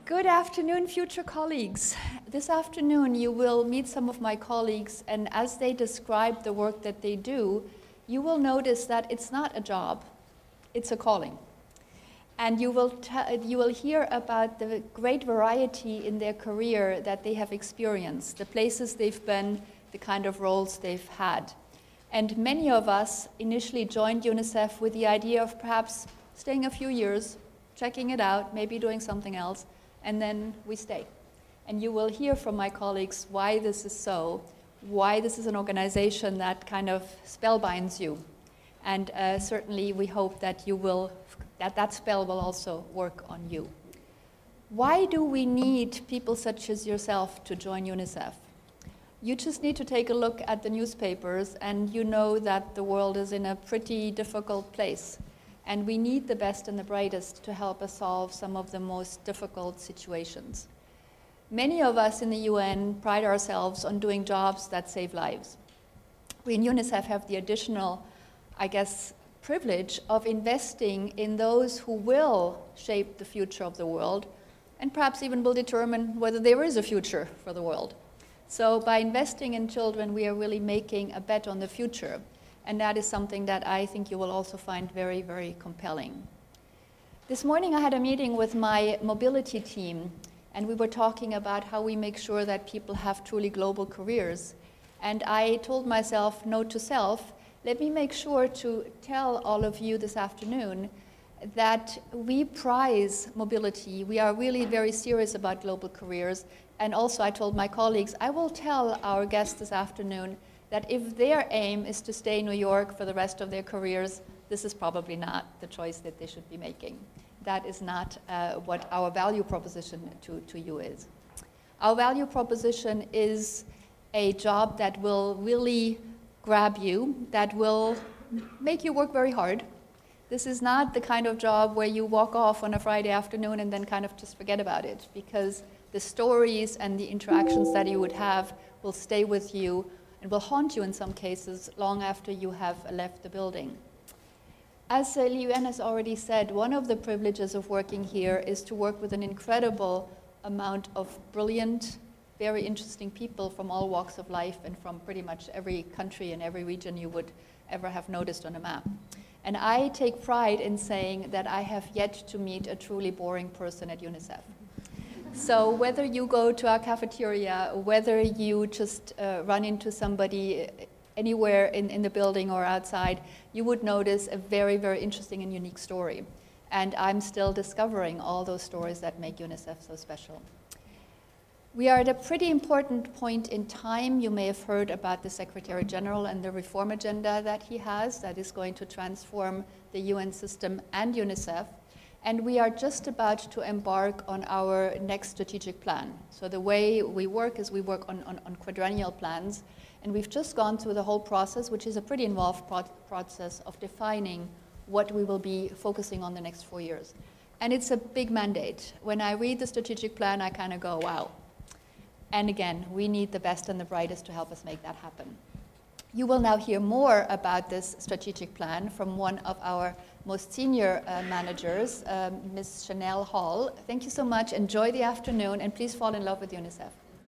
Good afternoon, future colleagues. This afternoon you will meet some of my colleagues, and as they describe the work that they do, you will notice that it's not a job, it's a calling. And you will hear about the great variety in their career that they have experienced, the places they've been, the kind of roles they've had. And many of us initially joined UNICEF with the idea of perhaps staying a few years, checking it out, maybe doing something else, and then we stay. And you will hear from my colleagues why this is so, why this is an organization that kind of spellbinds you. And certainly we hope that that spell will also work on you. Why do we need people such as yourself to join UNICEF? You just need to take a look at the newspapers and you know that the world is in a pretty difficult place. And we need the best and the brightest to help us solve some of the most difficult situations. Many of us in the UN pride ourselves on doing jobs that save lives. We in UNICEF have the additional, I guess, privilege of investing in those who will shape the future of the world and perhaps even will determine whether there is a future for the world. So by investing in children, we are really making a bet on the future. And that is something that I think you will also find very, very compelling. This morning I had a meeting with my mobility team, and we were talking about how we make sure that people have truly global careers. And I told myself, note to self, let me make sure to tell all of you this afternoon that we prize mobility. We are really very serious about global careers. And also I told my colleagues, I will tell our guests this afternoon that if their aim is to stay in New York for the rest of their careers, this is probably not the choice that they should be making. That is not what our value proposition to you is. Our value proposition is a job that will really grab you, that will make you work very hard. This is not the kind of job where you walk off on a Friday afternoon and then kind of just forget about it, because the stories and the interactions that you would have will stay with you and will haunt you in some cases long after you have left the building. As Liuan has already said, one of the privileges of working here is to work with an incredible amount of brilliant, very interesting people from all walks of life and from pretty much every country and every region you would ever have noticed on a map. And I take pride in saying that I have yet to meet a truly boring person at UNICEF. So whether you go to our cafeteria, whether you just run into somebody anywhere in the building or outside, you would notice a very, very interesting and unique story. And I'm still discovering all those stories that make UNICEF so special. We are at a pretty important point in time. You may have heard about the Secretary General and the reform agenda that he has that is going to transform the UN system and UNICEF. And we are just about to embark on our next strategic plan. So the way we work is we work on quadrennial plans. And we've just gone through the whole process, which is a pretty involved process of defining what we will be focusing on the next 4 years. And it's a big mandate. When I read the strategic plan, I kind of go, wow. And again, we need the best and the brightest to help us make that happen. You will now hear more about this strategic plan from one of our most senior managers, Ms. Chanel Hall. Thank you so much. Enjoy the afternoon, and please fall in love with UNICEF.